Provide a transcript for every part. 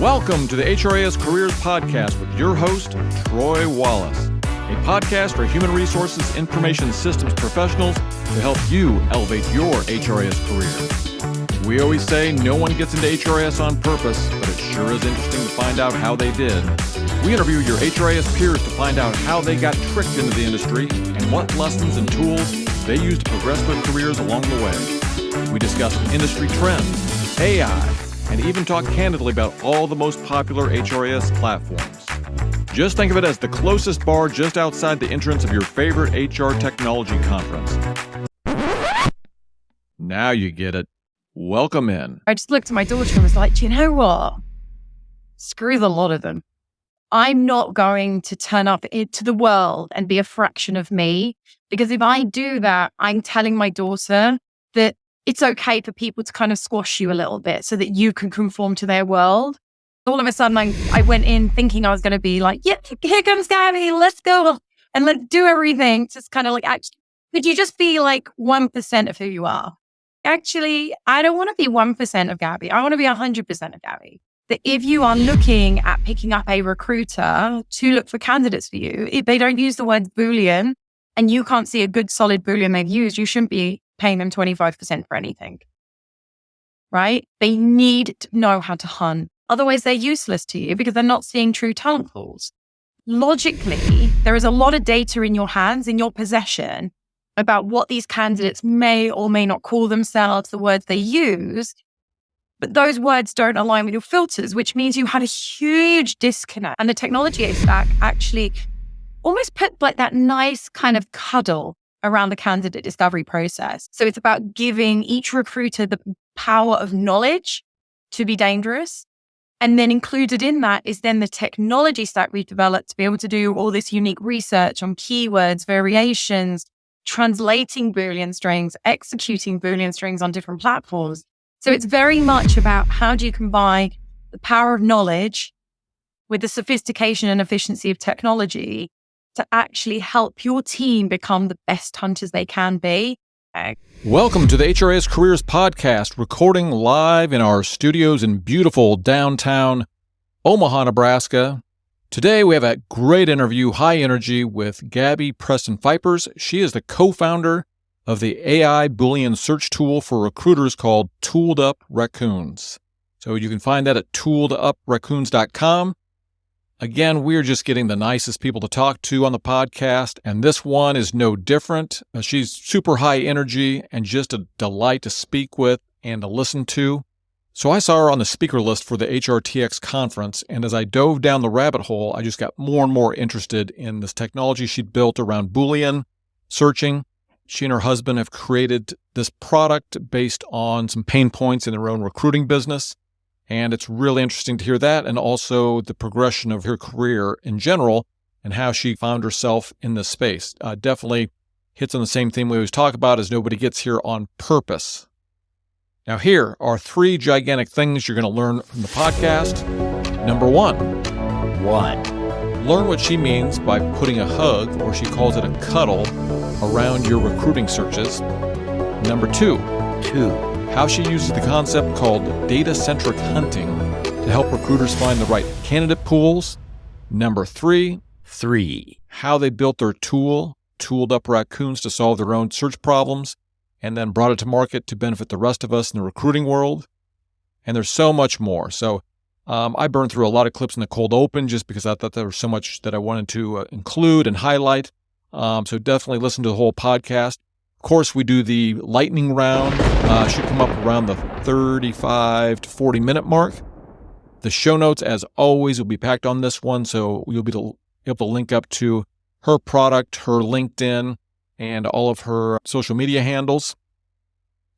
Welcome to the HRIS Careers Podcast with your host, Troy Wallace, a podcast for human resources information systems professionals to help you elevate your HRIS career. We always say no one gets into HRIS on purpose, but it sure is interesting to find out how they did. We interview your HRIS peers to find out how they got tricked into the industry and what lessons and tools they use to progress their careers along the way. We discuss industry trends, AI, and even talk candidly about all the most popular HRIS platforms. Just think of it as the closest bar just outside the entrance of your favorite HR technology conference. Now you get it. Welcome in. I just looked at my daughter and was like, do you know what? Screw the lot of them. I'm not going to turn up into the world and be a fraction of me, because if I do that, I'm telling my daughter that it's okay for people to kind of squash you a little bit so that you can conform to their world. All of a sudden, I went in thinking I was going to be like, yeah, here comes Gabi, let's go and let's do everything. Just kind of like, actually, could you just be like 1% of who you are? Actually, I don't want to be 1% of Gabi. I want to be 100% of Gabi. That if you are looking at picking up a recruiter to look for candidates for you, if they don't use the word Boolean and you can't see a good solid Boolean they've used, you shouldn't be paying them 25% for anything, right? They need to know how to hunt. Otherwise, they're useless to you because they're not seeing true talent pools. Logically, there is a lot of data in your hands, in your possession, about what these candidates may or may not call themselves, the words they use, but those words don't align with your filters, which means you had a huge disconnect. And the technology stack actually almost put like that nice kind of cuddle around the candidate discovery process. So it's about giving each recruiter the power of knowledge to be dangerous. And then included in that is then the technology stack we've developed to be able to do all this unique research on keywords, variations, translating Boolean strings, executing Boolean strings on different platforms. So it's very much about how do you combine the power of knowledge with the sophistication and efficiency of technology to actually help your team become the best hunters they can be. Welcome to the HRIS Careers Podcast, recording live in our studios in beautiful downtown Omaha, Nebraska. Today we have a great interview, high energy, with Gabi Preston-Phypers. She is the co-founder of the AI Boolean search tool for recruiters called TooledUpRacoons. So you can find that at TooledUpRacoons.com. Again, we're just getting the nicest people to talk to on the podcast, and this one is no different. She's super high energy and just a delight to speak with and to listen to. So I saw her on the speaker list for the HRTX conference, and as I dove down the rabbit hole, I just got more and more interested in this technology she'd built around Boolean searching. She and her husband have created this product based on some pain points in their own recruiting business. And it's really interesting to hear that, and also the progression of her career in general and how she found herself in this space. Definitely hits on the same theme we always talk about, is nobody gets here on purpose. Now, here are 3 gigantic things you're going to learn from the podcast. Number 1. Learn what she means by putting a hug, or she calls it a cuddle, around your recruiting searches. Number 2. How she uses the concept called data-centric hunting to help recruiters find the right candidate pools. Number 3. How they built their tool, TooledUpRacoons, to solve their own search problems, and then brought it to market to benefit the rest of us in the recruiting world. And there's so much more. So I burned through a lot of clips in the cold open just because I thought there was so much that I wanted to include and highlight. So definitely listen to the whole podcast. Of course, we do the lightning round. Should come up around the 35 to 40 minute mark. The show notes, as always, will be packed on this one, so you'll be able to link up to her product, her LinkedIn, and all of her social media handles.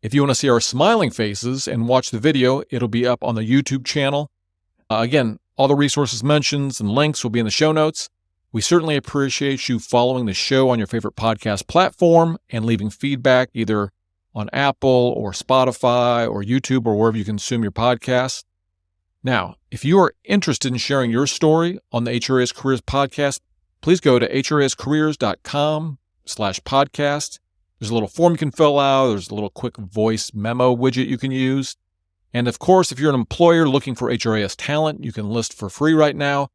If you want to see our smiling faces and watch the video, it'll be up on the YouTube channel. Again, all the resources mentioned and links will be in the show notes. We certainly appreciate you following the show on your favorite podcast platform and leaving feedback either on Apple or Spotify or YouTube or wherever you consume your podcasts. Now, if you are interested in sharing your story on the HRIS Careers podcast, please go to HRISCareers.com/podcast. There's a little form you can fill out. There's a little quick voice memo widget you can use. And of course, if you're an employer looking for HRIS talent, you can list for free right now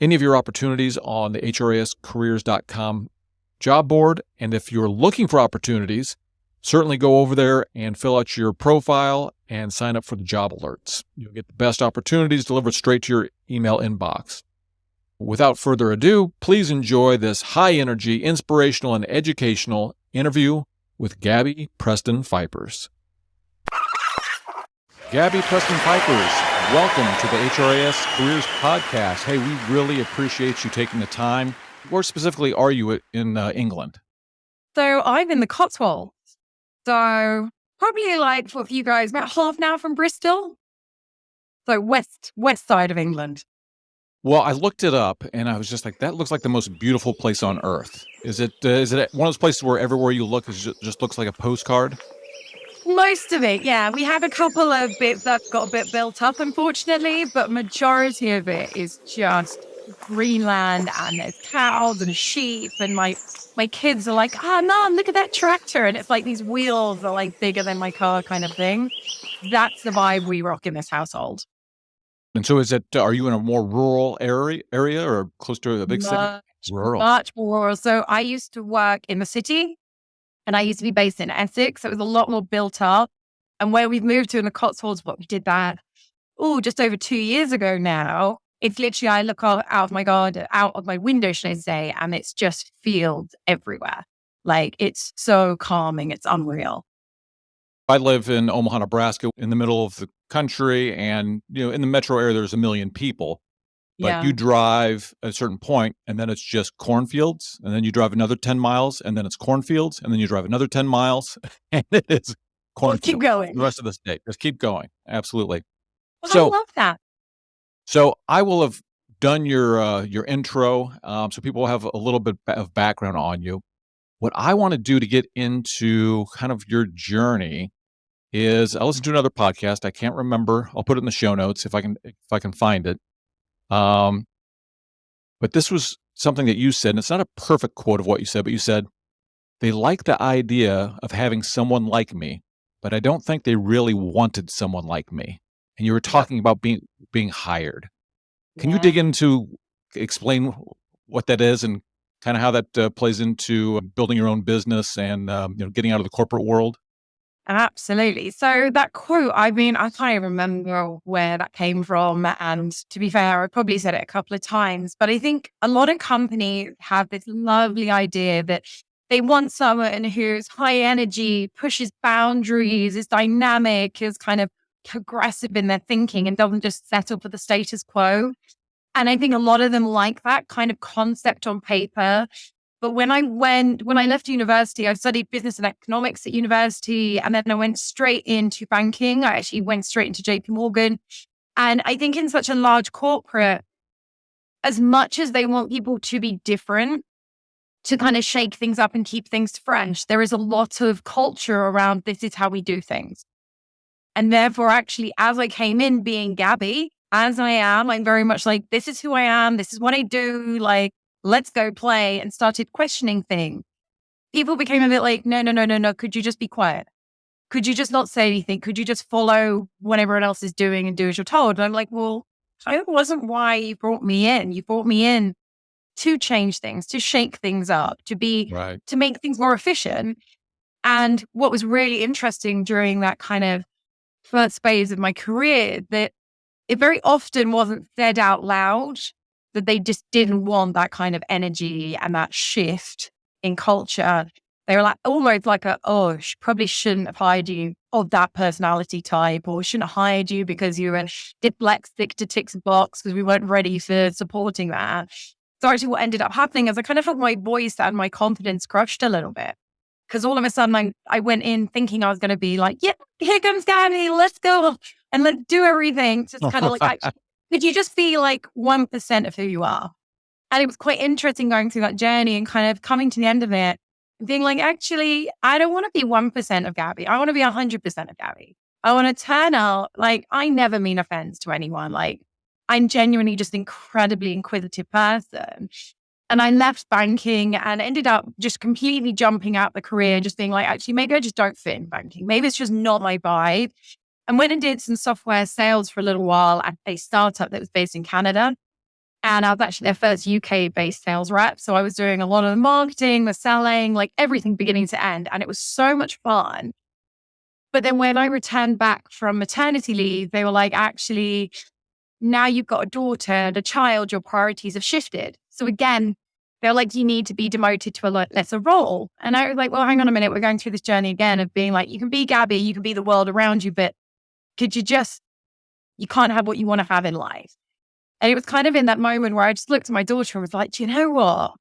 any of your opportunities on the HRISCareers.com job board. And if you're looking for opportunities, certainly go over there and fill out your profile and sign up for the job alerts. You'll get the best opportunities delivered straight to your email inbox. Without further ado, please enjoy this high-energy, inspirational, and educational interview with Gabi Preston-Phypers. Gabi Preston-Phypers, welcome to the HRIS Careers Podcast. Hey, we really appreciate you taking the time. Where specifically are you in England? So I'm in the Cotswolds. So probably like for you guys, about half an hour from Bristol. So west side of England. Well, I looked it up and I was just like, that looks like the most beautiful place on earth. Is it one of those places where everywhere you look just looks like a postcard? Most of it, yeah. We have a couple of bits that got a bit built up, unfortunately, but majority of it is just Greenland, and there's cows and sheep, and my kids are like, Mom, look at that tractor, and it's like these wheels are like bigger than my car kind of thing. That's the vibe we rock in this household. And so are you in a more rural area or close to a big city? Rural. Much more rural. So I used to work in the city, and I used to be based in Essex. So it was a lot more built up. And where we've moved to in the Cotswolds, we did that, just over 2 years ago now. It's literally, I look out of my garden, out of my window, should I say, and it's just fields everywhere. Like, it's so calming. It's unreal. I live in Omaha, Nebraska, in the middle of the country, and in the metro area, there's 1 million people. But you drive a certain point, and then it's just cornfields, and then you drive another 10 miles, and then it's cornfields, and then you drive another 10 miles, and it is cornfields. Keep going. The rest of the state. Just keep going. Absolutely. Well, I love that. So I will have done your intro, so people have a little bit of background on you. What I want to do to get into kind of your journey is I listened to another podcast. I can't remember. I'll put it in the show notes if I can find it. But this was something that you said, and it's not a perfect quote of what you said, but you said, they like the idea of having someone like me, but I don't think they really wanted someone like me. And you were talking about being hired. Can you dig into, explain what that is and kind of how that plays into building your own business and getting out of the corporate world? Absolutely. So that quote, I can't even remember where that came from. And to be fair, I probably said it a couple of times, but I think a lot of companies have this lovely idea that they want someone who's high energy, pushes boundaries, is dynamic, is kind of progressive in their thinking and doesn't just settle for the status quo. And I think a lot of them like that kind of concept on paper. But when I left university, I studied business and economics at university, and then I went straight into banking. I actually went straight into JP Morgan. And I think in such a large corporate, as much as they want people to be different, to kind of shake things up and keep things fresh, there is a lot of culture around this is how we do things. And therefore, actually, as I came in being Gabi, as I am, I'm very much like, this is who I am. This is what I do. Like, let's go play, and started questioning things. People became a bit like, no. Could you just be quiet? Could you just not say anything? Could you just follow what everyone else is doing and do as you're told? And I'm like, well, that wasn't why you brought me in. You brought me in to change things, to shake things up, to make things more efficient. And what was really interesting during that kind of first phase of my career, that it very often wasn't said out loud, that they just didn't want that kind of energy and that shift in culture. They were like, almost like probably shouldn't have hired you of that personality type, or shouldn't have hired you because you were dyslexic to tick a box because we weren't ready for supporting that. So actually what ended up happening is I kind of felt my voice and my confidence crushed a little bit. Because all of a sudden I went in thinking I was going to be like, yeah, here comes Gabi, let's go and let's do everything. Just kind of like, could you just be like 1% of who you are? And it was quite interesting going through that journey and kind of coming to the end of it, being like, actually, I don't want to be 1% of Gabi. I want to be 100% of Gabi. I want to turn out like, I never mean offense to anyone. Like, I'm genuinely just incredibly inquisitive person. And I left banking and ended up just completely jumping out the career and just being like, actually, maybe I just don't fit in banking. Maybe it's just not my vibe. and went and did some software sales for a little while at a startup that was based in Canada. And I was actually their first UK-based sales rep. So I was doing a lot of the marketing, the selling, like everything beginning to end. And it was so much fun. But then when I returned back from maternity leave, they were like, actually, now you've got a daughter and a child, your priorities have shifted. So again, they're like, you need to be demoted to a lesser role. And I was like, well, hang on a minute. We're going through this journey again of being like, you can be Gabi, you can be the world around you, but you can't have what you want to have in life. And it was kind of in that moment where I just looked at my daughter and was like, do you know what?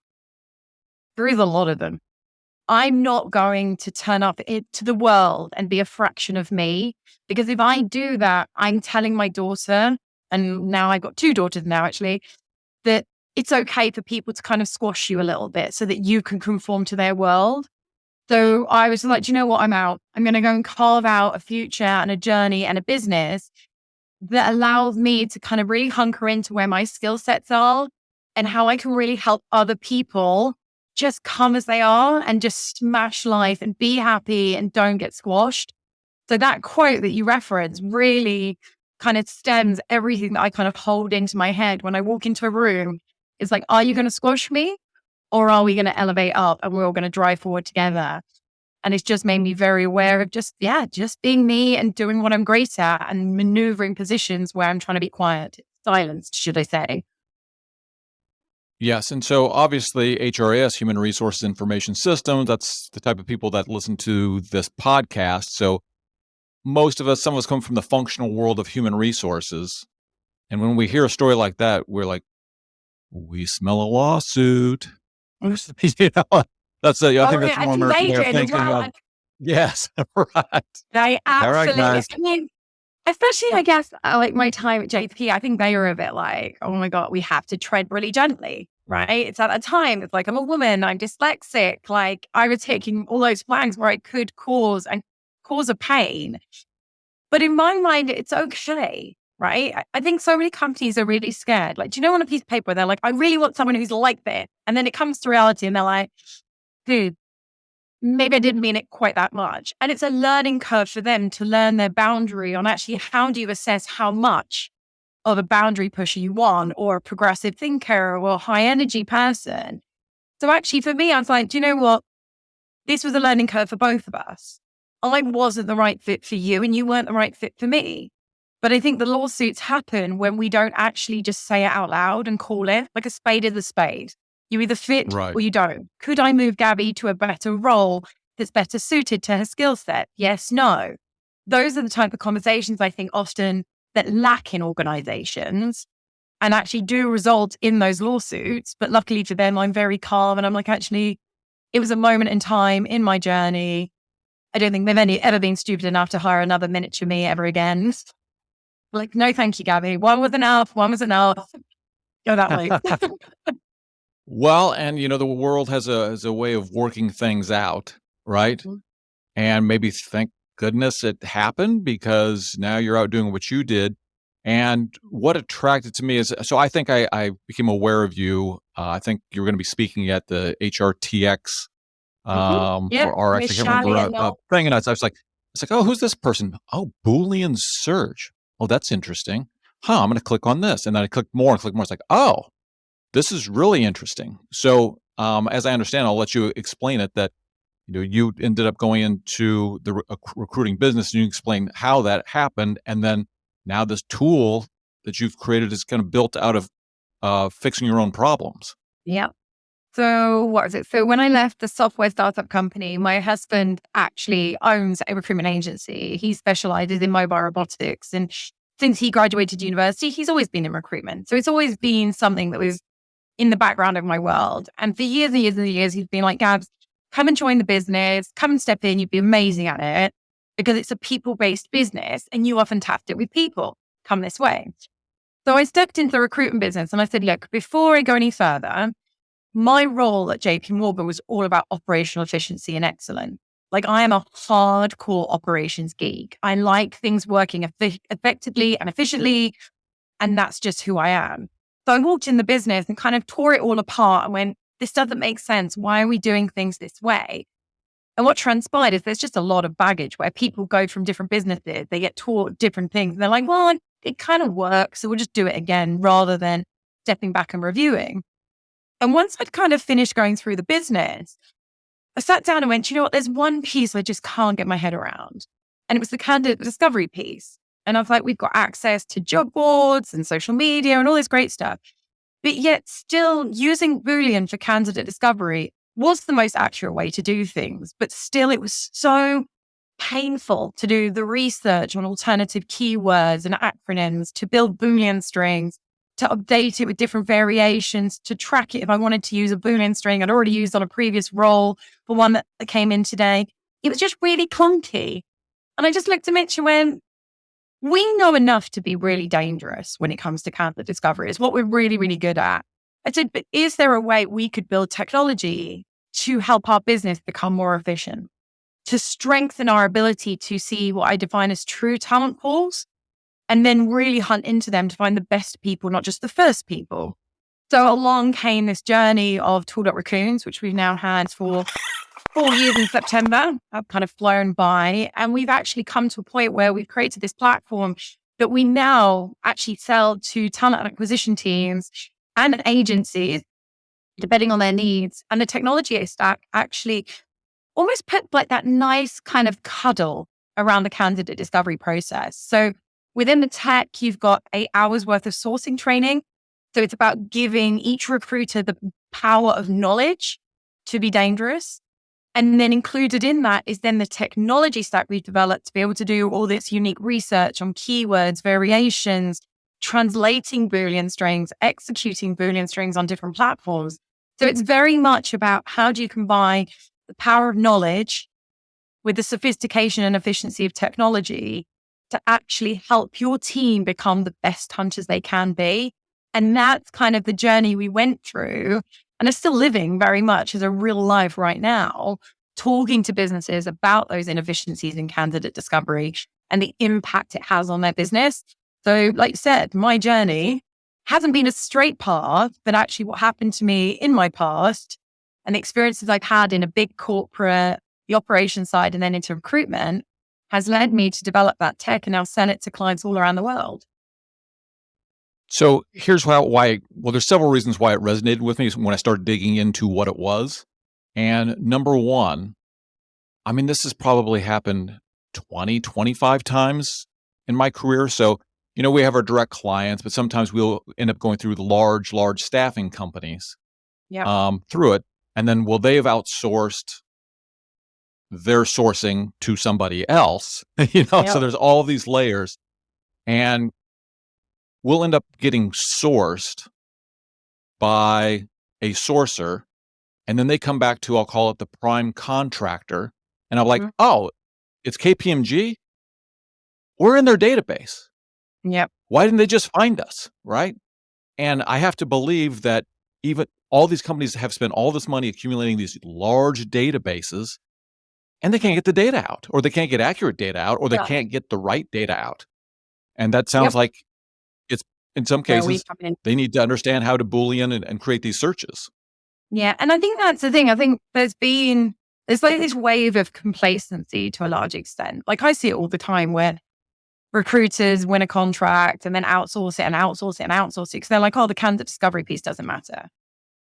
There is a lot of them. I'm not going to turn up to the world and be a fraction of me. Because if I do that, I'm telling my daughter, and now I've got 2 daughters now actually, that it's okay for people to kind of squash you a little bit so that you can conform to their world. So I was like, do you know what? I'm out. I'm going to go and carve out a future and a journey and a business that allows me to kind of really hunker into where my skill sets are and how I can really help other people just come as they are and just smash life and be happy and don't get squashed. So that quote that you referenced really kind of stems everything that I kind of hold into my head when I walk into a room. It's like, are you going to squash me or are we going to elevate up and we're all going to drive forward together? And it's just made me very aware of just being me and doing what I'm great at and maneuvering positions where I'm trying to be quiet, silenced, should I say. Yes. And so obviously HRIS, Human Resources Information Systems, that's the type of people that listen to this podcast. So some of us come from the functional world of human resources. And when we hear a story like that, we're like, we smell a lawsuit. You know, I think that's more American way of thinking of. Yes, right. They absolutely. All right, guys. I mean, especially, I guess, like my time at JP, I think they were a bit like, oh my God, we have to tread really gently, right? It's at a time, it's like, I'm a woman, I'm dyslexic. Like I was taking all those flags where I could cause a pain. But in my mind, it's okay, right? I think so many companies are really scared. Like, do you know on a piece of paper, they're like, I really want someone who's like this. And then it comes to reality and they're like, dude, maybe I didn't mean it quite that much. And it's a learning curve for them to learn their boundary on actually how do you assess how much of a boundary pusher you want or a progressive thinker or a high energy person. So actually for me, I was like, do you know what? This was a learning curve for both of us. I wasn't the right fit for you and you weren't the right fit for me. But I think the lawsuits happen when we don't actually just say it out loud and call it like a spade is a spade. You either fit or you don't. Could I move Gabi to a better role that's better suited to her skill set? Yes, no. Those are the type of conversations I think often that lack in organizations and actually do result in those lawsuits. But luckily for them, I'm very calm and I'm like, actually, it was a moment in time in my journey. I don't think they've ever been stupid enough to hire another miniature me ever again. Like, no, thank you, Gabi. One was enough. Go that way. Well, and the world has a way of working things out, right? Mm-hmm. And maybe thank goodness it happened because now you're out doing what you did. And what attracted to me is, so I think I became aware of you. I think you were going to be speaking at the HRTX or RX, I can't remember thing. And I was like, oh, who's this person? Oh, Boolean search. Oh, that's interesting. I'm going to click on this. And then I clicked more. It's like, oh, this is really interesting. So as I understand, I'll let you explain it, that you ended up going into the recruiting business and you explain how that happened. And then now this tool that you've created is kind of built out of fixing your own problems. Yeah. So what was it? So when I left the software startup company, my husband actually owns a recruitment agency. He specializes in mobile robotics. And since he graduated university, he's always been in recruitment. So it's always been something that was in the background of my world. And for years and years and years, he's been like, Gabs, come and join the business, come and step in. You'd be amazing at it because it's a people-based business and you are fantastic with people. Come this way. So I stepped into the recruitment business and I said, look, before I go any further, my role at JP Morgan was all about operational efficiency and excellence. Like I am a hardcore operations geek. I like things working effectively and efficiently. And that's just who I am. So I walked in the business and kind of tore it all apart and went, this doesn't make sense. Why are we doing things this way? And what transpired is there's just a lot of baggage where people go from different businesses, they get taught different things. And they're like, well, it kind of works. So we'll just do it again rather than stepping back and reviewing. And once I'd kind of finished going through the business, I sat down and went, you know what, there's one piece I just can't get my head around. And it was the candidate discovery piece. And I was like, we've got access to job boards and social media and all this great stuff. But yet still using Boolean for candidate discovery was the most accurate way to do things. But still, it was so painful to do the research on alternative keywords and acronyms, to build Boolean strings, to update it with different variations, to track it if I wanted to use a Boolean string I'd already used on a previous role for one that came in today. It was just really clunky. And I just looked at Mitch and went, we know enough to be really dangerous when it comes to candidate discovery. It's what we're really, really good at. I said, but is there a way we could build technology to help our business become more efficient, to strengthen our ability to see what I define as true talent pools, and then really hunt into them to find the best people, not just the first people? So along came this journey of TooledUpRacoons, which we've now had for 4 years in September. I've kind of flown by, and we've actually come to a point where we've created this platform that we now actually sell to talent acquisition teams and agencies, depending on their needs. And the technology stack actually almost put like that nice kind of cuddle around the candidate discovery process. So within the tech, you've got 8 hours worth of sourcing training. So it's about giving each recruiter the power of knowledge to be dangerous. And then included in that is then the technology stack we've developed to be able to do all this unique research on keywords, variations, translating Boolean strings, executing Boolean strings on different platforms. So it's very much about how do you combine the power of knowledge with the sophistication and efficiency of technology to actually help your team become the best hunters they can be. And that's kind of the journey we went through and are still living very much as a real life right now, talking to businesses about those inefficiencies in candidate discovery and the impact it has on their business. So like you said, my journey hasn't been a straight path, but actually what happened to me in my past and the experiences I've had in a big corporate, the operations side, and then into recruitment has led me to develop that tech and now sell it to clients all around the world. So here's why, there's several reasons why it resonated with me when I started digging into what it was. And number one, I mean, this has probably happened 20, 25 times in my career. So, we have our direct clients, but sometimes we'll end up going through the large staffing companies through it. And then they have outsourced their sourcing to somebody else, so there's all these layers. And we'll end up getting sourced by a sourcer, and then they come back to, I'll call it the prime contractor. And I'm like, oh, it's KPMG? We're in their database. Yep. Why didn't they just find us? Right. And I have to believe that even all these companies have spent all this money accumulating these large databases, and they can't get the data out, or they can't get accurate data out, or they can't get the right data out. And that sounds like it's, in some cases, they need to understand how to Boolean and create these searches. Yeah. And I think that's the thing. I think there's like this wave of complacency to a large extent. Like I see it all the time where recruiters win a contract and then outsource it and outsource it and outsource it because they're like, oh, the candidate discovery piece doesn't matter.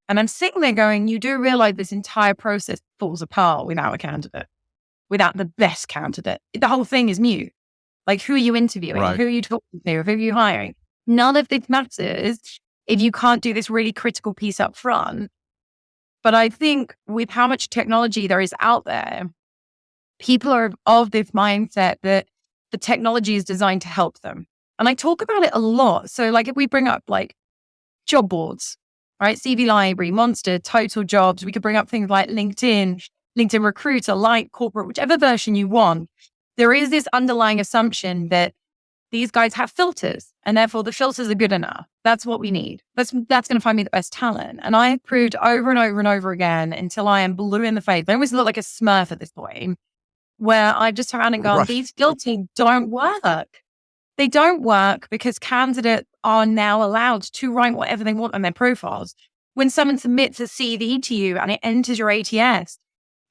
And I'm sitting there going, you do realize this entire process falls apart without a candidate, without the best candidate. The whole thing is mute. Like, who are you interviewing? Right. Who are you talking to? Who are you hiring? None of this matters if you can't do this really critical piece up front. But I think with how much technology there is out there, people are of this mindset that the technology is designed to help them. And I talk about it a lot. So like if we bring up like job boards, right? CV Library, Monster, Total Jobs. We could bring up things like LinkedIn Recruiter, Light, Corporate, whichever version you want. There is this underlying assumption that these guys have filters and therefore the filters are good enough. That's what we need. That's going to find me the best talent. And I have proved over and over and over again until I am blue in the face. I almost look like a Smurf at this point where I've just turned around and gone, these filters don't work. They don't work because candidates are now allowed to write whatever they want on their profiles. When someone submits a CV to you and it enters your ATS,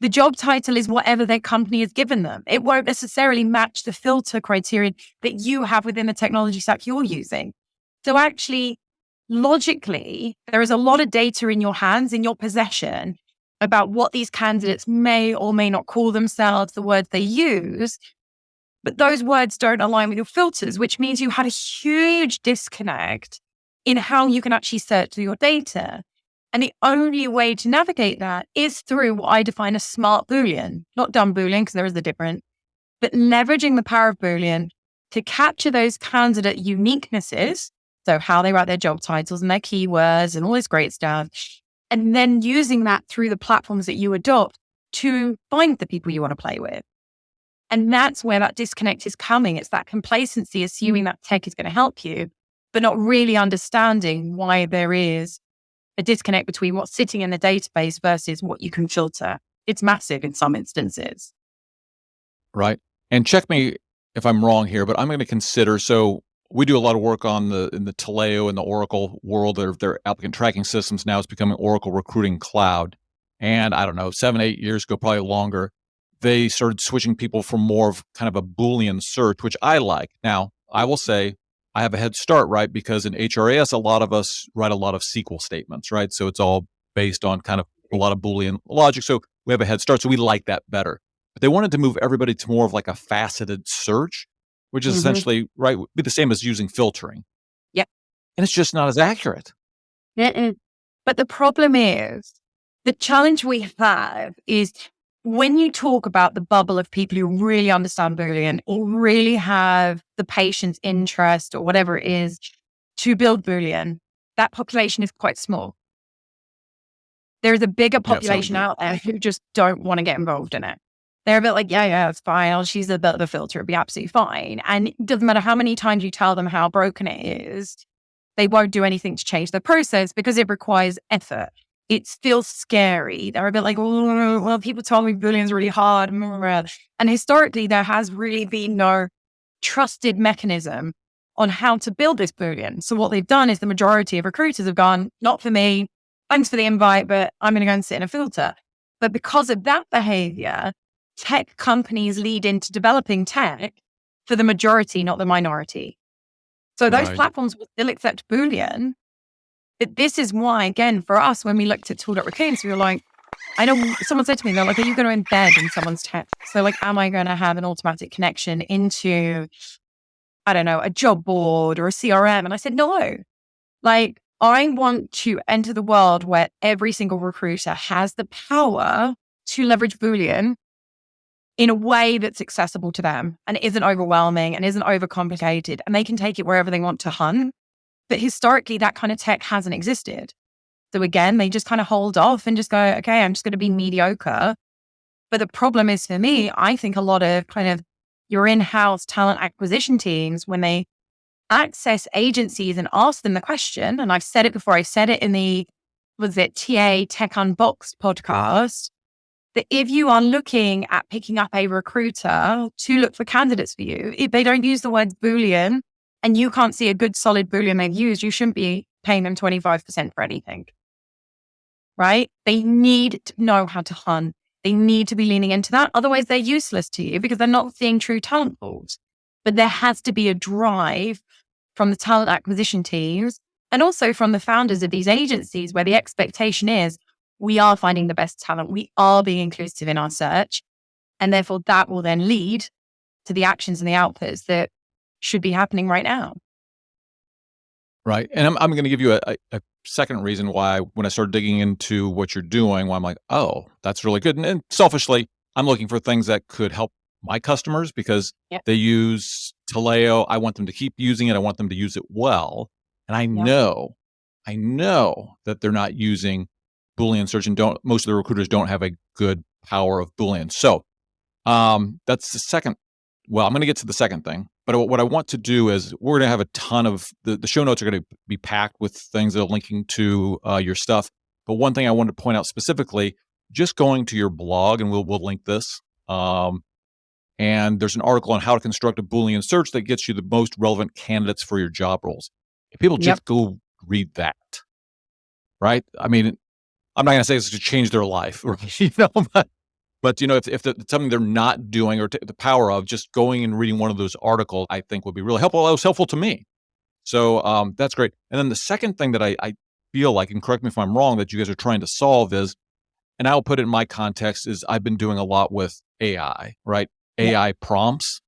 The job title is whatever their company has given them. It won't necessarily match the filter criteria that you have within the technology stack you're using. So actually, logically, there is a lot of data in your hands, in your possession, about what these candidates may or may not call themselves, the words they use. But those words don't align with your filters, which means you had a huge disconnect in how you can actually search through your data. And the only way to navigate that is through what I define as smart Boolean, not dumb Boolean, because there is a difference, but leveraging the power of Boolean to capture those candidate uniquenesses. So how they write their job titles and their keywords and all this great stuff. And then using that through the platforms that you adopt to find the people you want to play with. And that's where that disconnect is coming. It's that complacency, assuming that tech is going to help you, but not really understanding why there is a disconnect between what's sitting in the database versus what you can filter. It's massive in some instances. Right. And check me if I'm wrong here, but I'm going to consider, so we do a lot of work in the Taleo and the Oracle world. Their applicant tracking systems now is becoming Oracle Recruiting Cloud. And I don't know, 7-8 years ago, probably longer, they started switching people from more of kind of a Boolean search, which I like. Now, I will say I have a head start, right? Because in HRIS, a lot of us write a lot of SQL statements, right? So it's all based on kind of a lot of Boolean logic. So we have a head start. So we like that better. But they wanted to move everybody to more of like a faceted search, which is essentially, right, would be the same as using filtering. Yep. And it's just not as accurate. But the problem is, the challenge we have is when you talk about the bubble of people who really understand Boolean or really have the patience, interest, or whatever it is to build Boolean, that population is quite small. There's a bigger population out there who just don't want to get involved in it. They're a bit like, yeah, it's fine. I'll choose a bit of a filter. It'll be absolutely fine. And it doesn't matter how many times you tell them how broken it is, they won't do anything to change the process because it requires effort. It feels scary. They're a bit like, oh, well, people told me Boolean's really hard. And historically, there has really been no trusted mechanism on how to build this Boolean. So what they've done is the majority of recruiters have gone, not for me, thanks for the invite, but I'm going to go and sit in a filter. But because of that behavior, tech companies lead into developing tech for the majority, not the minority. So those platforms will still accept Boolean. But this is why, again, for us, when we looked at TooledUpRacoons, we were like, I know someone said to me, they're like, are you going to embed in someone's tech? So like, am I going to have an automatic connection into, I don't know, a job board or a CRM? And I said, no, like, I want to enter the world where every single recruiter has the power to leverage Boolean in a way that's accessible to them and isn't overwhelming and isn't overcomplicated, and they can take it wherever they want to hunt. But historically, that kind of tech hasn't existed. So again, they just kind of hold off and just go, okay, I'm just going to be mediocre. But the problem is for me, I think a lot of kind of your in-house talent acquisition teams, when they access agencies and ask them the question, and I've said it before, I said it in the, TA Tech Unboxed podcast, that if you are looking at picking up a recruiter to look for candidates for you, if they don't use the word Boolean, and you can't see a good solid Boolean they've used, you shouldn't be paying them 25% for anything, right? They need to know how to hunt. They need to be leaning into that. Otherwise, they're useless to you because they're not seeing true talent pools. But there has to be a drive from the talent acquisition teams and also from the founders of these agencies where the expectation is we are finding the best talent. We are being inclusive in our search. And therefore, that will then lead to the actions and the outputs that should be happening right now. Right. And I'm going to give you a second reason why, when I started digging into what you're doing, why I'm like, oh, that's really good. And selfishly, I'm looking for things that could help my customers because they use Taleo. I want them to keep using it. I want them to use it well. And I know that they're not using Boolean search, and most of the recruiters don't have a good power of Boolean. So that's the second. Well, I'm going to get to the second thing. But what I want to do is we're going to have a ton of the show notes are going to be packed with things that are linking to your stuff. But one thing I wanted to point out specifically, just going to your blog, and we'll link this. And there's an article on how to construct a Boolean search that gets you the most relevant candidates for your job roles. If people just go read that, right? I mean, I'm not going to say it's to change their life, right? But, if it's something they're not doing or the power of just going and reading one of those articles, I think would be really helpful. It was helpful to me. So that's great. And then the second thing that I feel like, and correct me if I'm wrong, that you guys are trying to solve is, and I'll put it in my context, is I've been doing a lot with AI, right? Yeah. AI prompts.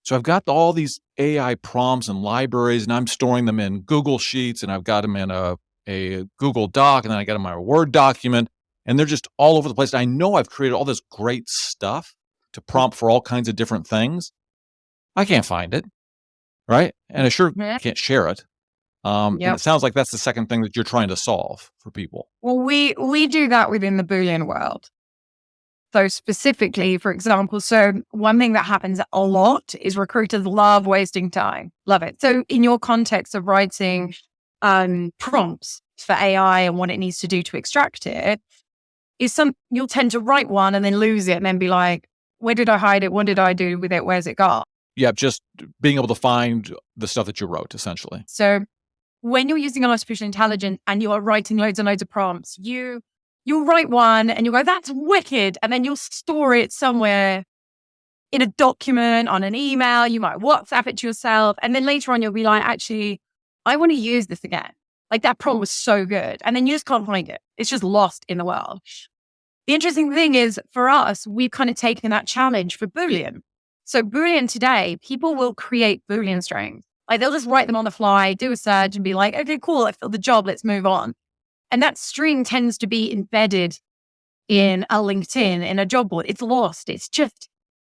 So I've got all these AI prompts and libraries, and I'm storing them in Google Sheets, and I've got them in a Google Doc, and then I got them in my Word document, and they're just all over the place. I know I've created all this great stuff to prompt for all kinds of different things. I can't find it, right? And I sure can't share it. And it sounds like that's the second thing that you're trying to solve for people. Well, we do that within the Boolean world. So specifically, for example, so one thing that happens a lot is recruiters love wasting time. Love it. So in your context of writing prompts for AI and what it needs to do to extract it, you'll tend to write one and then lose it and then be like, where did I hide it? What did I do with it? Where's it got? Yeah, just being able to find the stuff that you wrote, essentially. So when you're using artificial intelligence and you are writing loads and loads of prompts, you'll write one and you'll go, that's wicked. And then you'll store it somewhere in a document, on an email. You might WhatsApp it to yourself. And then later on, you'll be like, actually, I want to use this again. Like that prompt was so good. And then you just can't find it. It's just lost in the world. The interesting thing is for us, we've kind of taken that challenge for Boolean. So Boolean today, people will create Boolean strings. Like they'll just write them on the fly, do a search and be like, okay, cool. I filled the job. Let's move on. And that string tends to be embedded in a LinkedIn, in a job board. It's lost. It's just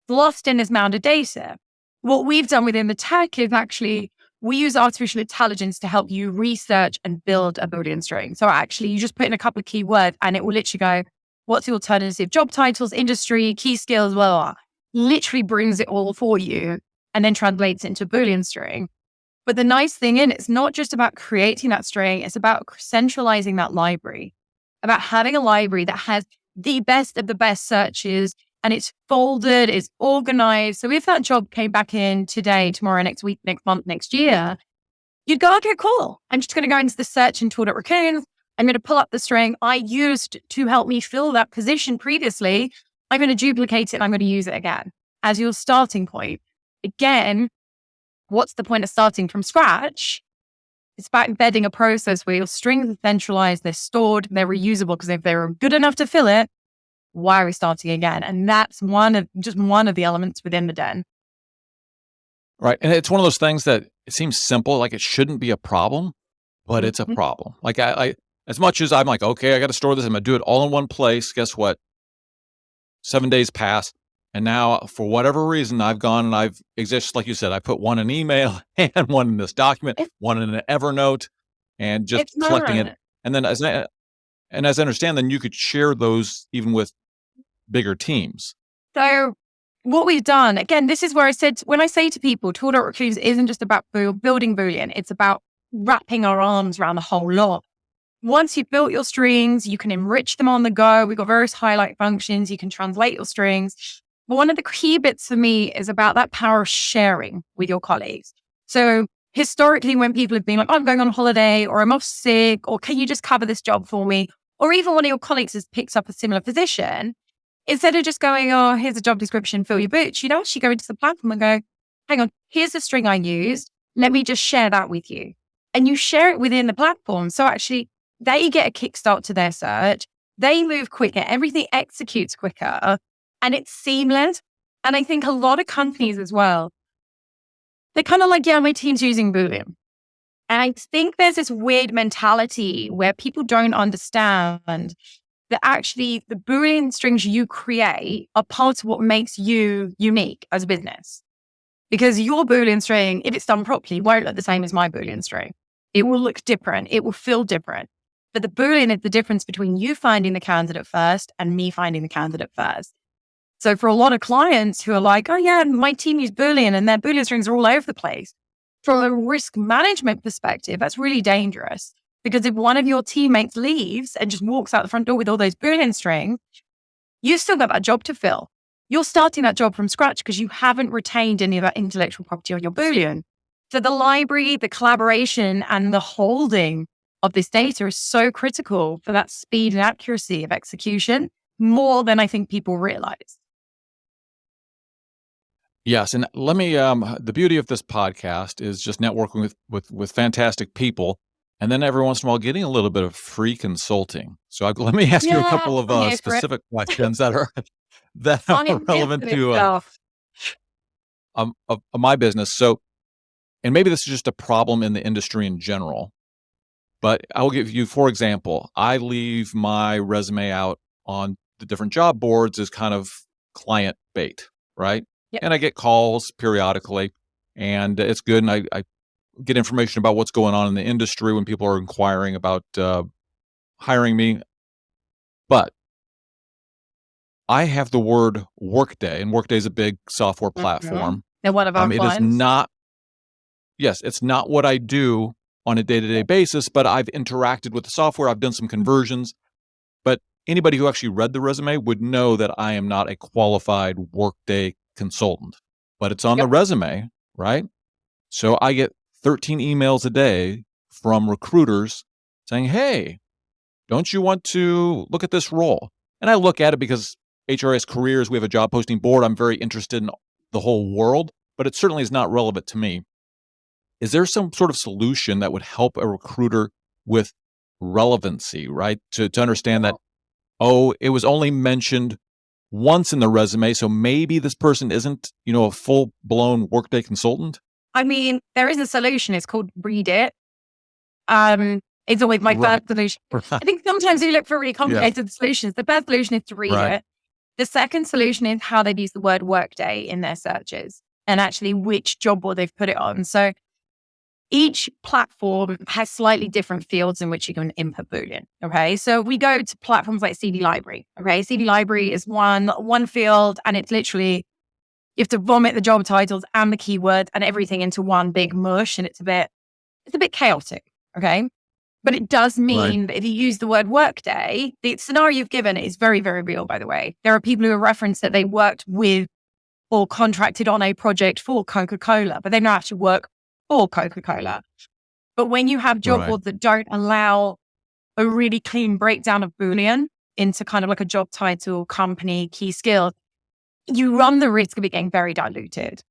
lost in this amount of data. What we've done within the tech is actually we use artificial intelligence to help you research and build a Boolean string. So actually you just put in a couple of keywords and it will literally go, what's the alternative job titles, industry, key skills, blah, blah, blah. Literally brings it all for you and then translates it into a Boolean string. But the nice thing in it's not just about creating that string, it's about centralizing that library, about having a library that has the best of the best searches and it's folded, it's organized. So if that job came back in today, tomorrow, next week, next month, next year, you'd go, okay, cool. I'm just going to go into the search in TooledUpRacoons. I'm going to pull up the string I used to help me fill that position previously. I'm going to duplicate it and I'm going to use it again as your starting point. Again, what's the point of starting from scratch? It's about embedding a process where your strings are centralized, they're stored, they're reusable, because if they're good enough to fill it, why are we starting again? And that's one of the elements within the den. Right. And it's one of those things that it seems simple, like it shouldn't be a problem, but it's a problem. Like I as much as I'm like, okay, I got to store this, I'm going to do it all in one place. Guess what? 7 days pass. And now, for whatever reason, I've gone and I've existed, like you said, I put one in email and one in this document, one in an Evernote, and just collecting it. And then, as I understand, then you could share those even with bigger teams. So, what we've done, again, this is where I said, when I say to people, TooledUpRacoons isn't just about building Boolean, it's about wrapping our arms around the whole lot. Once you've built your strings, you can enrich them on the go. We've got various highlight functions. You can translate your strings. But one of the key bits for me is about that power of sharing with your colleagues. So historically, when people have been like, oh, I'm going on holiday or I'm off sick, or can you just cover this job for me? Or even one of your colleagues has picked up a similar position, instead of just going, oh, here's a job description, fill your boots, you'd actually go into the platform and go, hang on, here's the string I used. Let me just share that with you. And you share it within the platform. So actually, they get a kickstart to their search. They move quicker. Everything executes quicker. And it's seamless. And I think a lot of companies as well, they're kind of like, yeah, my team's using Boolean. And I think there's this weird mentality where people don't understand that actually the Boolean strings you create are part of what makes you unique as a business. Because your Boolean string, if it's done properly, won't look the same as my Boolean string. It will look different. It will feel different. But the Boolean is the difference between you finding the candidate first and me finding the candidate first. So for a lot of clients who are like, oh yeah, my team use Boolean and their Boolean strings are all over the place. From a risk management perspective, that's really dangerous. Because if one of your teammates leaves and just walks out the front door with all those Boolean strings, you've still got that job to fill. You're starting that job from scratch because you haven't retained any of that intellectual property on your Boolean. So the library, the collaboration, and the holding of this data is so critical for that speed and accuracy of execution. more than I think people realize. Yes, and let me. The beauty of this podcast is just networking with fantastic people, and then every once in a while getting a little bit of free consulting. So let me ask you a Yeah, couple of I'm here for it. specific questions that I'm are here relevant for this to stuff. of my business. So, and maybe this is just a problem in the industry in general, but I'll give you, for example, I leave my resume out on the different job boards as kind of client bait, right? Yep. And I get calls periodically, and it's good. And I get information about what's going on in the industry when people are inquiring about hiring me. But I have the word Workday, and Workday is a big software Mhm. platform. They're one of our It is clients. not, yes, it's not what I do on a day-to-day basis, but I've interacted with the software. I've done some conversions. But anybody who actually read the resume would know that I am not a qualified Workday consultant. But it's on the Yep. resume, right? So I get 13 emails a day from recruiters saying, "Hey, don't you want to look at this role?" And I look at it because HRS Careers, we have a job posting board. I'm very interested in the whole world, but it certainly is not relevant to me. Is there some sort of solution that would help a recruiter with relevancy, right? To understand that, oh, it was only mentioned once in the resume, so maybe this person isn't, a full-blown Workday consultant? I mean, there is a solution. It's called Read It. It's always my Right. first solution. I think sometimes you look for really Yes. complicated solutions. The best solution is to read Right. it. The second solution is how they've used the word Workday in their searches and actually which job board they've put it on. So each platform has slightly different fields in which you can input Boolean. Okay. So we go to platforms like CD Library. Okay. CD Library is one field, and it's literally, you have to vomit the job titles and the keywords and everything into one big mush. And it's a bit chaotic. Okay. But it does mean that if you use the word Workday, the scenario you've given is very, very real, by the way. There are people who have referenced that they worked with or contracted on a project for Coca-Cola, but they don't actually work for Coca-Cola. But when you have job Right. boards that don't allow a really clean breakdown of Boolean into kind of like a job title, company, key skills, you run the risk of it getting very diluted.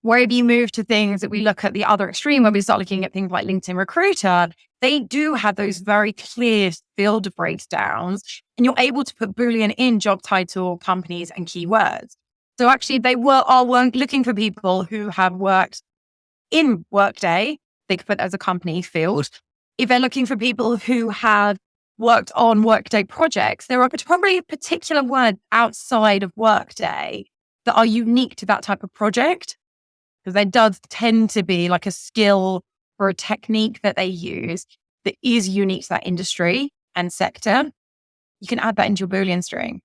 Where if you move to things that we look at the other extreme, when we start looking at things like LinkedIn Recruiter, they do have those very clear field breakdowns, and you're able to put Boolean in job title, companies, and keywords. So actually, they weren't looking for people who have worked in Workday. They could put that as a company field. If they're looking for people who have worked on Workday projects, there are probably particular words outside of Workday that are unique to that type of project, because there does tend to be like a skill or a technique that they use that is unique to that industry and sector. You can add that into your Boolean string.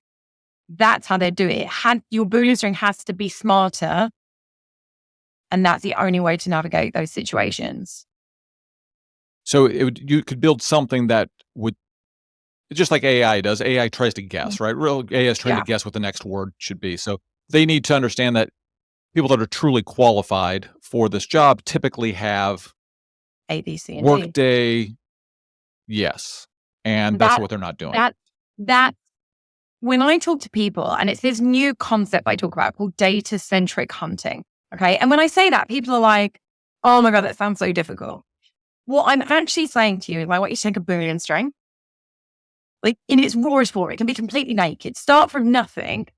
That's how they do it. Your Boolean string has to be smarter, and that's the only way to navigate those situations. So you could build something that would, just like AI does. AI tries to guess, right? Real AI is trying to guess what the next word should be. So they need to understand that people that are truly qualified for this job typically have A, B, C, and D. Workday, yes, and that's what they're not doing. That when I talk to people, and it's this new concept I talk about called data-centric hunting. Okay. And when I say that, people are like, oh my God, that sounds so difficult. What I'm actually saying to you is I want you to take a Boolean string, like in its rawest form. It can be completely naked. Start from nothing.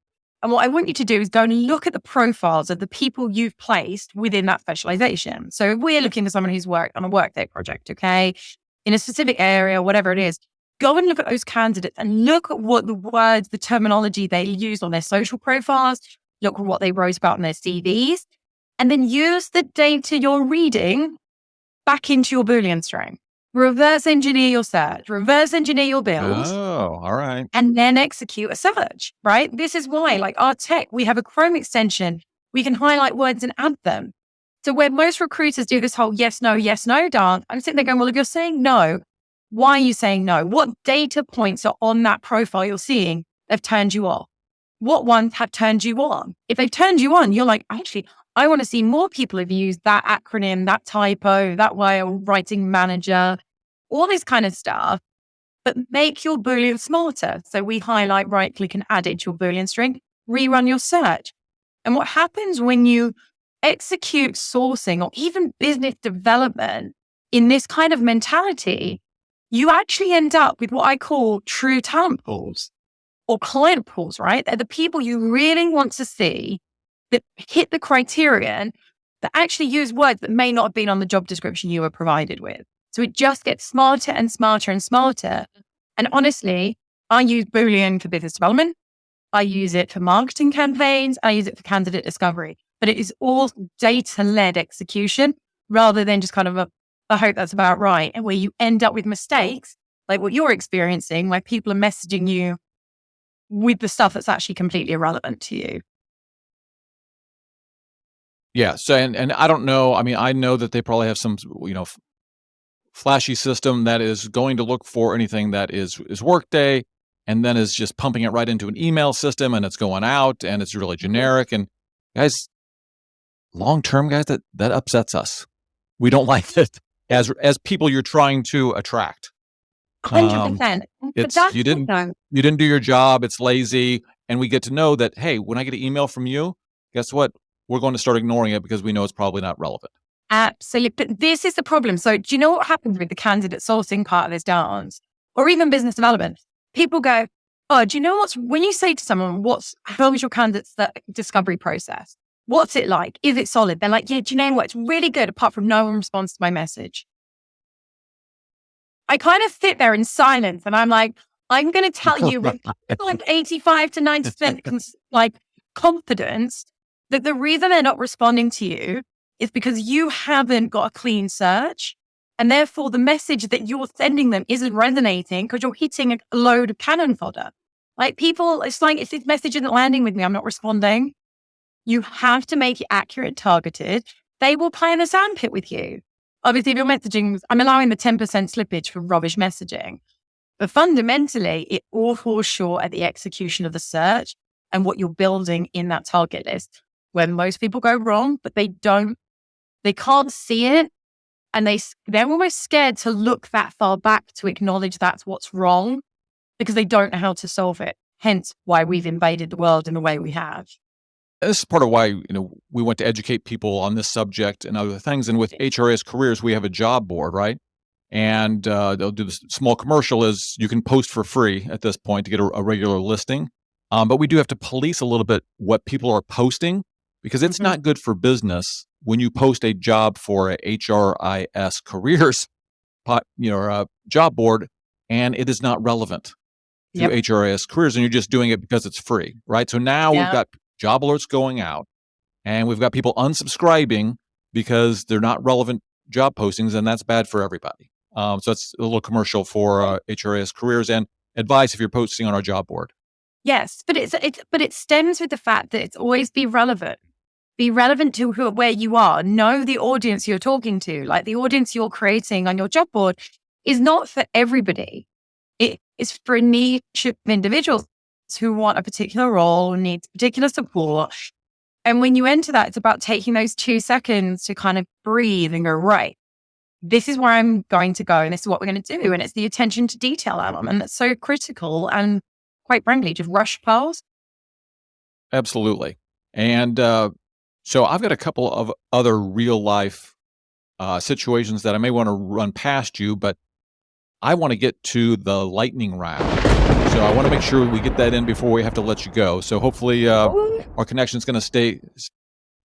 And what I want you to do is go and look at the profiles of the people you've placed within that specialization. So if we're looking for someone who's worked on a Workday project, okay, in a specific area, whatever it is, go and look at those candidates and look at what the words, the terminology they used on their social profiles, look at what they wrote about in their CVs, and then use the data you're reading back into your Boolean string. Reverse engineer your search, reverse engineer your build. Oh, all right. And then execute a search, right? This is why, like our tech, we have a Chrome extension. We can highlight words and add them. So where most recruiters do this whole yes, no dance, I'm sitting there going, well, if you're saying no, why are you saying no? What data points are on that profile you're seeing that have turned you off? What ones have turned you on? If they've turned you on, you're like, actually, I want to see more people have used that acronym, that typo, that way of writing manager, all this kind of stuff. but make your Boolean smarter. So we highlight, right click and add it to your Boolean string, rerun your search. And what happens when you execute sourcing or even business development in this kind of mentality, you actually end up with what I call true talent pools or client pools, right? They're the people you really want to see that hit the criterion that actually use words that may not have been on the job description you were provided with. So it just gets smarter and smarter and smarter. And honestly, I use Boolean for business development. I use it for marketing campaigns. I use it for candidate discovery. But it is all data-led execution rather than just kind of I hope that's about right. And where you end up with mistakes like what you're experiencing, where people are messaging you with the stuff that's actually completely irrelevant to you. Yeah. So, and I don't know. I mean, I know that they probably have some, flashy system that is going to look for anything that is Workday, and then is just pumping it right into an email system, and it's going out, and it's really generic. And guys, long term, guys, that upsets us. We don't like it as people you're trying to attract. 100%. You didn't do your job. It's lazy, and we get to know that. Hey, when I get an email from you, guess what? We're going to start ignoring it because we know it's probably not relevant. Absolutely. But this is the problem. So do you know what happens with the candidate sourcing part of this dance or even business development? People go, oh, do you know when you say to someone, how was your candidate's discovery process? What's it like? Is it solid? They're like, yeah, do you know what? It's really good apart from no one responds to my message. I kind of sit there in silence and I'm like, I'm going to tell you with like 85 to 90% like confidence that the reason they're not responding to you is because you haven't got a clean search. And therefore the message that you're sending them isn't resonating because you're hitting a load of cannon fodder. Like people, it's like, if this message isn't landing with me, I'm not responding. You have to make it accurate, targeted. They will play in the sandpit with you. Obviously, if you're messaging, I'm allowing the 10% slippage for rubbish messaging. But fundamentally, it all falls short at the execution of the search and what you're building in that target list, where most people go wrong, but they can't see it. And they're almost scared to look that far back to acknowledge that's what's wrong because they don't know how to solve it. Hence why we've invaded the world in the way we have. This is part of why, we want to educate people on this subject and other things. And with HRIS Careers, we have a job board, right? And they'll do this small commercial is you can post for free at this point to get a regular listing. But we do have to police a little bit what people are posting because it's not good for business when you post a job for a HRIS Careers, job board, and it is not relevant to HRIS Careers, and you're just doing it because it's free, right? So now we've got job alerts going out, and we've got people unsubscribing because they're not relevant job postings, and that's bad for everybody. So that's a little commercial for HRIS Careers and advice if you're posting on our job board. Yes, but it stems with the fact that it's always be relevant. Be relevant to where you are. Know the audience you're talking to. Like the audience you're creating on your job board is not for everybody. It is for a niche of individuals who want a particular role, needs particular support. And when you enter that, it's about taking those 2 seconds to kind of breathe and go, right, this is where I'm going to go and this is what we're going to do. And it's the attention to detail element that's so critical and quite frankly, just rush past. Absolutely. And so I've got a couple of other real life situations that I may want to run past you, but I want to get to the lightning round. So I want to make sure we get that in before we have to let you go. So hopefully our connection's going to stay.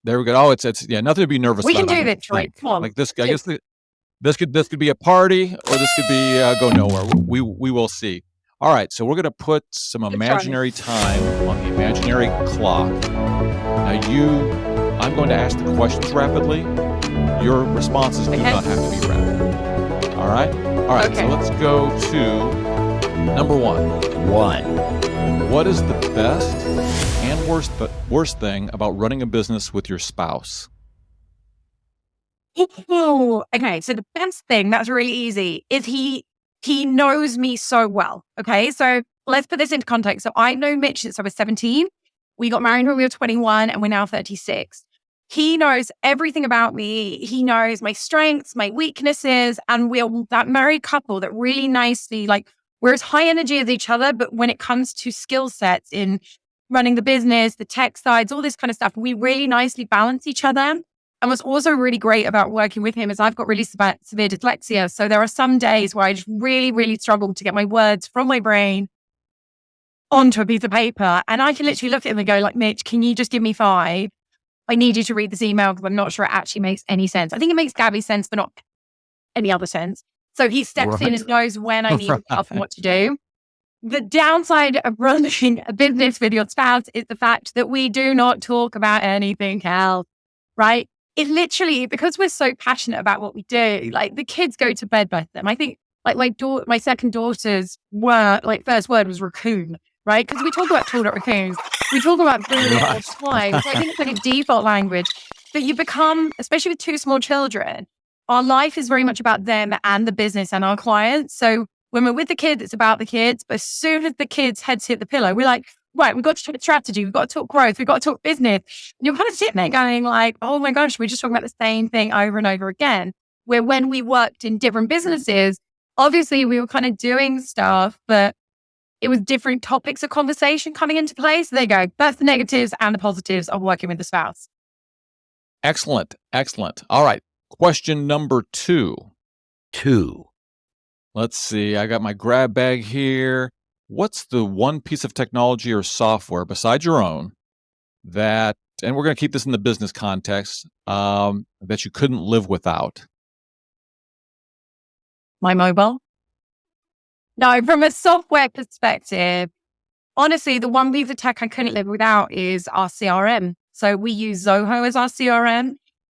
There we go. Oh, it's nothing to be nervous about. We can do this, right? Come on. Like this, I guess this could be a party or this could be go nowhere. We will see. All right, so we're going to put some imaginary time on the imaginary clock. Now I'm going to ask the questions rapidly. Your responses do not have to be rapid. All right? All right, so let's go to number 1. What is the best and worst thing about running a business with your spouse? Oh, okay, so the best thing, that's really easy, is he knows me so well. Okay, so let's put this into context. So I know Mitch since I was 17. We got married when we were 21 and we're now 36. He knows everything about me. He knows my strengths, my weaknesses, and we're that married couple that really nicely like we're as high energy as each other, but when it comes to skill sets in running the business, the tech sides, all this kind of stuff, we really nicely balance each other. And what's also really great about working with him is I've got really severe dyslexia. So there are some days where I just really, really struggle to get my words from my brain onto a piece of paper. And I can literally look at him and go like, Mitch, can you just give me 5? I need you to read this email because I'm not sure it actually makes any sense. I think it makes Gabi sense, but not any other sense. So he steps in and knows when I need help and what to do. The downside of running a business with your spouse is the fact that we do not talk about anything else, right? It literally, because we're so passionate about what we do, like the kids go to bed by them. I think like my second daughter's first word was raccoon, right? Because we talk about TooledUpRacoons, we talk about Boolean all the time. So I think it's like a default language. But you become, especially with 2 small children, our life is very much about them and the business and our clients. So when we're with the kids, it's about the kids. But as soon as the kids' heads hit the pillow, we're like, right, we've got to talk strategy, we've got to talk growth, we've got to talk business. And you're kind of sitting there going like, oh my gosh, we're just talking about the same thing over and over again. Where when we worked in different businesses, obviously we were kind of doing stuff, but it was different topics of conversation coming into place. So there you go. That's the negatives and the positives of working with the spouse. Excellent. All right. Question number 2. Let's see. I got my grab bag here. What's the one piece of technology or software besides your own that, and we're going to keep this in the business context, that you couldn't live without? My mobile? No, from a software perspective, honestly, the one piece of tech I couldn't live without is our CRM. So we use Zoho as our CRM.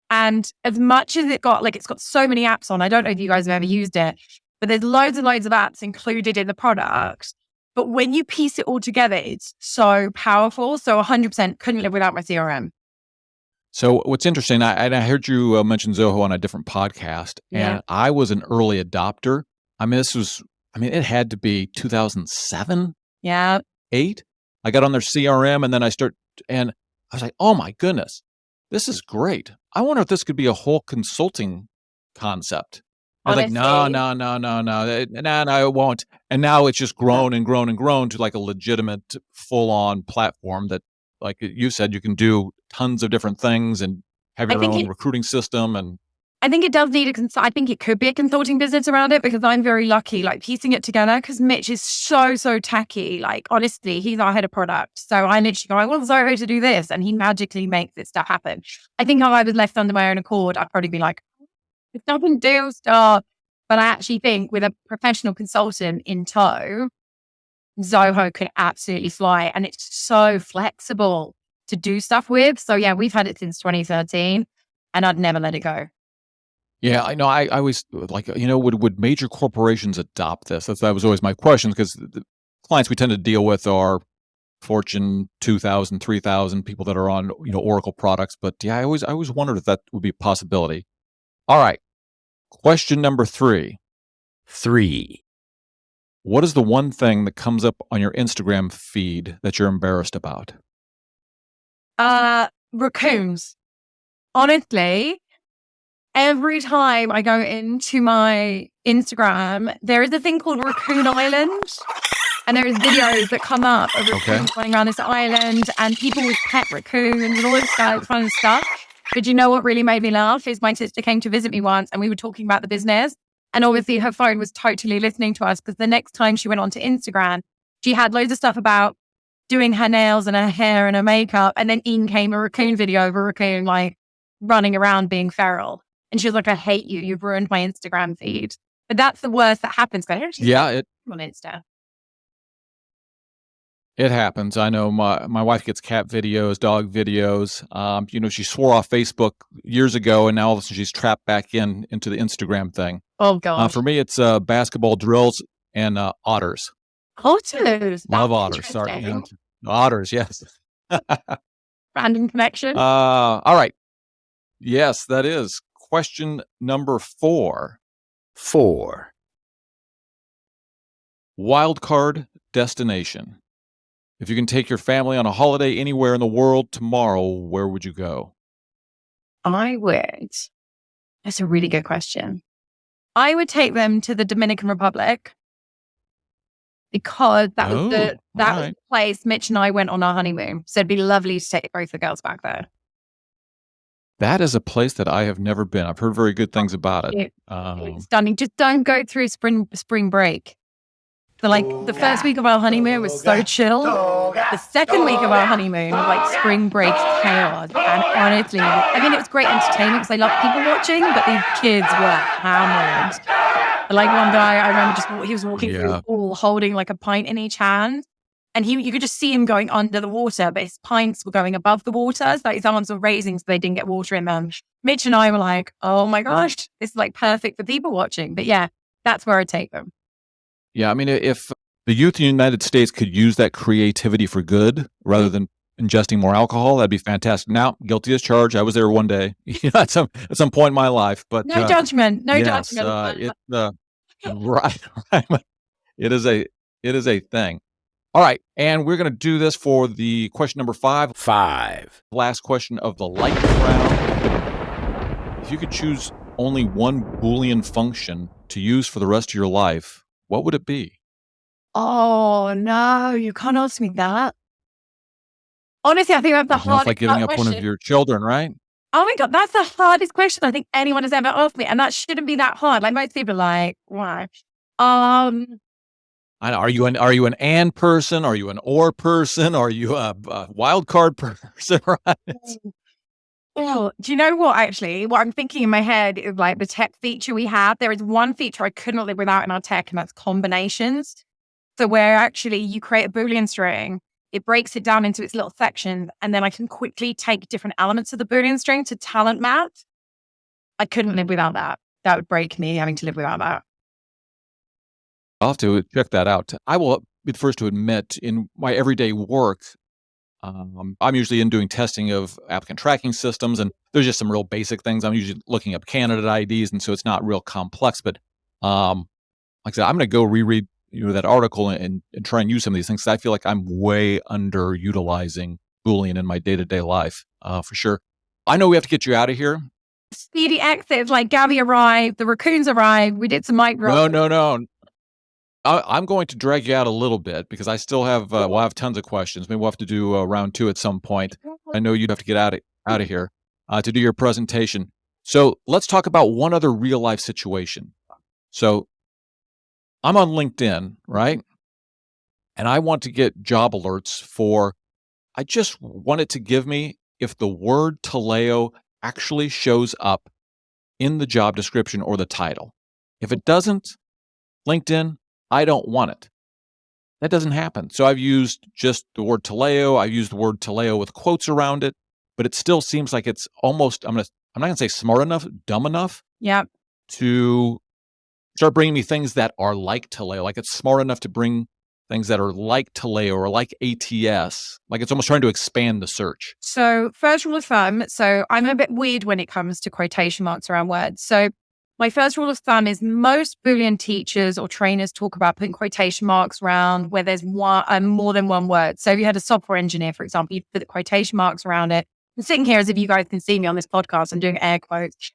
And as much as it's got so many apps on, I don't know if you guys have ever used it, but there's loads and loads of apps included in the product. But when you piece it all together, it's so powerful. So 100% couldn't live without my CRM. So what's interesting, I heard you mention Zoho on a different podcast, and I was an early adopter. It had to be 2007, 8. I got on their CRM, and then and I was like, oh my goodness, this is great. I wonder if this could be a whole consulting concept. I was like, no, it won't. And now it's just grown and grown and grown to like a legitimate full-on platform that, like you said, you can do tons of different things and have your own recruiting system. And I think it does need I think it could be a consulting business around it, because I'm very lucky, like piecing it together, because Mitch is so tacky. Like, honestly, he's our head of product. So I literally go, I want Zoho to do this. And he magically makes this stuff happen. I think if I was left under my own accord, I'd probably be like, it doesn't do stuff. But I actually think with a professional consultant in tow, Zoho could absolutely fly. And it's so flexible to do stuff with. So yeah, we've had it since 2013 and I'd never let it go. Yeah, I know. I always like, would major corporations adopt this? That was always my question, because the clients we tend to deal with are Fortune 2,000, 3,000 people that are on, Oracle products. But yeah, I always wondered if that would be a possibility. All right. Question number 3. What is the one thing that comes up on your Instagram feed that you're embarrassed about? Raccoons. Honestly, every time I go into my Instagram, there is a thing called Raccoon Island. And there is videos that come up of raccoons going around this island and people with pet raccoons and all this kind of stuff. But you know what really made me laugh is my sister came to visit me once and we were talking about the business. And obviously her phone was totally listening to us, because the next time she went onto Instagram, she had loads of stuff about doing her nails and her hair and her makeup. And then in came a raccoon video of a raccoon like running around being feral. And she was like, I hate you. You've ruined my Instagram feed. But that's the worst that happens. On Insta. It happens. I know my wife gets cat videos, dog videos. She swore off Facebook years ago, and now all of a sudden she's trapped back into the Instagram thing. Oh, God. For me, it's basketball drills and otters. Otters? Love otters. Sorry. Otters, yes. Random connection. All right. Yes, that is. Question number 4. Wildcard destination. If you can take your family on a holiday anywhere in the world tomorrow, where would you go? I would. That's a really good question. I would take them to the Dominican Republic. because that was Oh, that was right. the place Mitch and I went on our honeymoon. So it'd be lovely to take both the girls back there. That is a place that I have never been. I've heard very good things about it. It's stunning. Just don't go through spring break. So like the first week of our honeymoon was so chill. The second week of our honeymoon was like spring break chaos. And honestly, I mean, it was great entertainment because I love people watching, but these kids were hammered. Like one guy, I remember he was walking through the pool holding like a pint in each hand. And you could just see him going under the water, but his pints were going above the water. So his arms were raising so they didn't get water in them. Mitch and I were like, oh my gosh, this is like perfect for people watching. But yeah, that's where I take them. Yeah, I mean, if the youth in the United States could use that creativity for good rather than ingesting more alcohol, that'd be fantastic. Now, guilty as charged. I was there one day, at some point in my life. But no judgment, yes, judgment. right. It is a thing. All right, and we're going to do this for the question number 5. Last question of the lightning round. If you could choose only one Boolean function to use for the rest of your life, what would it be? Oh, no, you can't ask me that. Honestly, I think that's the hardest question. It's like giving up one of your children, right? Oh my God, that's the hardest question I think anyone has ever asked me. And that shouldn't be that hard. Like most people are like, why? I know. Are you an and person? Are you an or person? Are you a wild card person? Right? Well, do you know what, actually? What I'm thinking in my head is like the tech feature we have. There is one feature I could not live without in our tech, and that's combinations. So where actually you create a Boolean string, it breaks it down into its little sections, and then I can quickly take different elements of the Boolean string to talent map. I couldn't live without that. That would break me having to live without that. I'll have to check that out. I will be the first to admit, in my everyday work, I'm usually in doing testing of applicant tracking systems, and there's just some real basic things. I'm usually looking up candidate IDs, and so it's not real complex. But like I said, I'm going to go reread that article and try and use some of these things. I feel like I'm way underutilizing Boolean in my day-to-day life, for sure. I know we have to get you out of here. Speedy exits, like Gabi arrived, the raccoons arrived, we did some mic drops. No. I'm going to drag you out a little bit because I still have, we'll have tons of questions. Maybe we'll have to do round 2 at some point. I know you'd have to get out of here to do your presentation. So let's talk about one other real life situation. So I'm on LinkedIn, right? And I want to get job alerts I just want it to give me if the word Taleo actually shows up in the job description or the title. If it doesn't, LinkedIn, I don't want it. That doesn't happen. So I've used just the word Taleo. I've used the word Taleo with quotes around it, but it still seems like it's almost, I'm not going to say smart enough, dumb enough to start bringing me things that are like Taleo. Like it's smart enough to bring things that are like Taleo or like ATS. Like it's almost trying to expand the search. So first rule of thumb, so I'm a bit weird when it comes to quotation marks around words. So my first rule of thumb is most Boolean teachers or trainers talk about putting quotation marks around where there's more than one word. So if you had a software engineer, for example, you put the quotation marks around it. I'm sitting here as if you guys can see me on this podcast. I'm doing air quotes.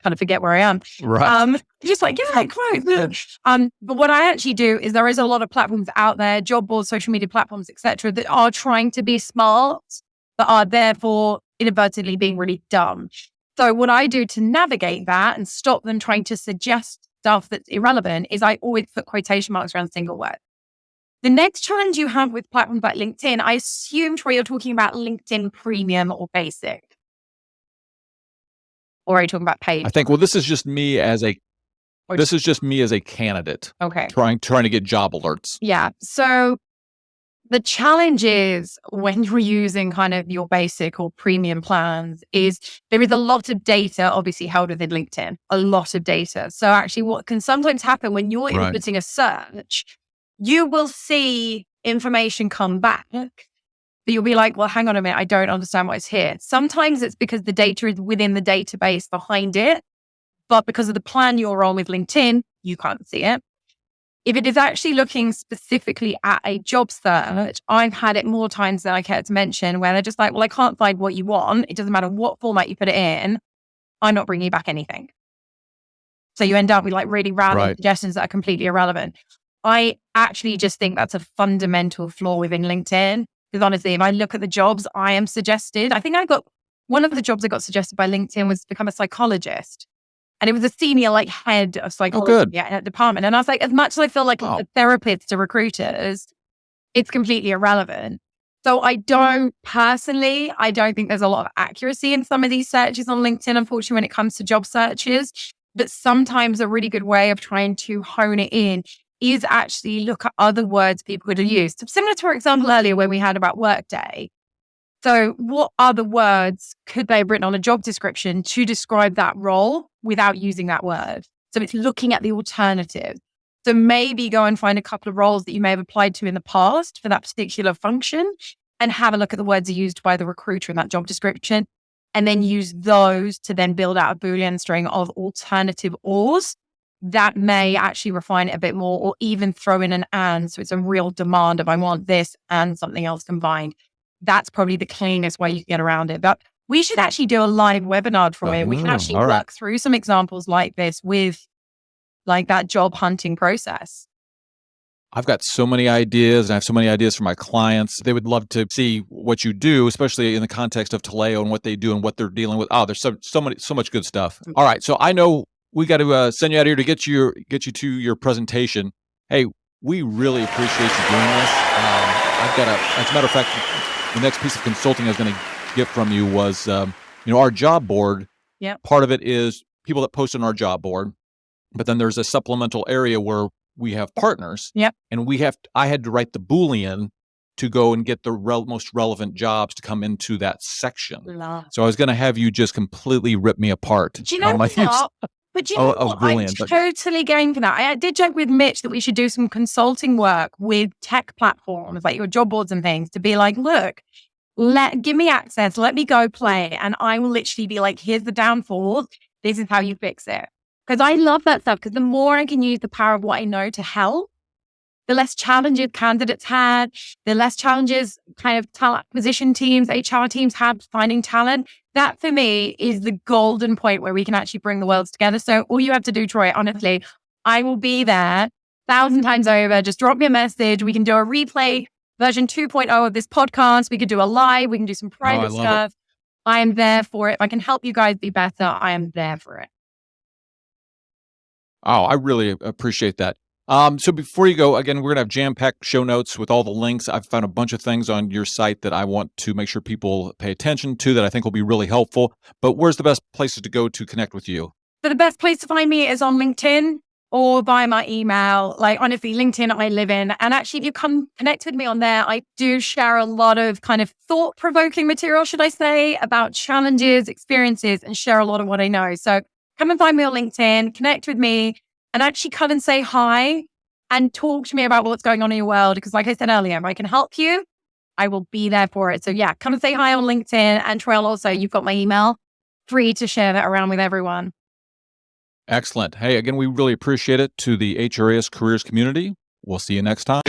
Kind of forget where I am. Right. Just like, yeah, quotes. But what I actually do is there is a lot of platforms out there, job boards, social media platforms, etc., that are trying to be smart, but are therefore inadvertently being really dumb. So what I do to navigate that and stop them trying to suggest stuff that's irrelevant is I always put quotation marks around single words. The next challenge you have with platforms like LinkedIn, I assume, Troy, you're talking about LinkedIn Premium or Basic. Or are you talking about paid? I think, well, this is just me as a candidate. Okay. Trying to get job alerts. Yeah. So the challenge is when you're using kind of your basic or premium plans is there is a lot of data obviously held within LinkedIn, a lot of data. So actually what can sometimes happen when you're inputting a search, you will see information come back, but you'll be like, well, hang on a minute, I don't understand what's here. Sometimes it's because the data is within the database behind it, but because of the plan you're on with LinkedIn, you can't see it. If it is actually looking specifically at a job search, I've had it more times than I care to mention where they're just like, well, I can't find what you want. It doesn't matter what format you put it in. I'm not bringing you back anything. So you end up with like really random suggestions that are completely irrelevant. I actually just think that's a fundamental flaw within LinkedIn. Because honestly, if I look at the jobs I am suggested, I think one of the jobs I got suggested by LinkedIn was to become a psychologist. And it was a senior head of psychology at a department. And I was like, as much as I feel like a therapist to recruiters, it's completely irrelevant. So I don't think there's a lot of accuracy in some of these searches on LinkedIn, unfortunately, when it comes to job searches. But sometimes a really good way of trying to hone it in is actually look at other words people could have used. So similar to our example earlier where we had about Workday. So what other words could they have written on a job description to describe that role without using that word? So it's looking at the alternative. So maybe go and find a couple of roles that you may have applied to in the past for that particular function and have a look at the words used by the recruiter in that job description, and then use those to then build out a Boolean string of alternative ors that may actually refine it a bit more, or even throw in an and. So it's a real demand of I want this and something else combined. That's probably the cleanest way you can get around it. But we should actually do a live webinar from it. We can actually work through some examples like this with that job hunting process. I've got so many ideas, and I have so many ideas for my clients. They would love to see what you do, especially in the context of Taleo and what they do and what they're dealing with. Oh, there's so much good stuff. All right, so I know we got to send you out here to get you to your presentation. Hey, we really appreciate you doing this. As a matter of fact, the next piece of consulting I was going to get from you was, our job board. Yeah. Part of it is people that post on our job board, but then there's a supplemental area where we have partners. Yep. And I had to write the Boolean to go and get the most relevant jobs to come into that section. So I was going to have you just completely rip me apart. Do you know what? But you know what? I'm totally game for that. I did joke with Mitch that we should do some consulting work with tech platforms like your job boards and things to be like, look, give me access, let me go play. And I will literally be like, here's the downfall. This is how you fix it. Because I love that stuff, because the more I can use the power of what I know to help, the less challenges candidates had, the less challenges kind of talent acquisition teams, HR teams had finding talent. That for me is the golden point where we can actually bring the worlds together. So all you have to do, Troy, honestly, I will be there 1,000 times over. Just drop me a message. We can do a replay version 2.0 of this podcast. We could do a live. We can do some private stuff. I am there for it. If I can help you guys be better, I am there for it. Oh, I really appreciate that. So before you go, again, we're going to have jam-packed show notes with all the links. I've found a bunch of things on your site that I want to make sure people pay attention to that I think will be really helpful. But where's the best places to go to connect with you? So the best place to find me is on LinkedIn or via my email. Honestly, LinkedIn I live in. And actually, if you come connect with me on there, I do share a lot of kind of thought-provoking material, should I say, about challenges, experiences, and share a lot of what I know. So come and find me on LinkedIn, connect with me, and actually come and say hi and talk to me about what's going on in your world. Because like I said earlier, if I can help you, I will be there for it. So yeah, come and say hi on LinkedIn. And Trail also, you've got my email, free to share that around with everyone. Excellent. Hey, again, we really appreciate it. To the HRIS Careers community, we'll see you next time.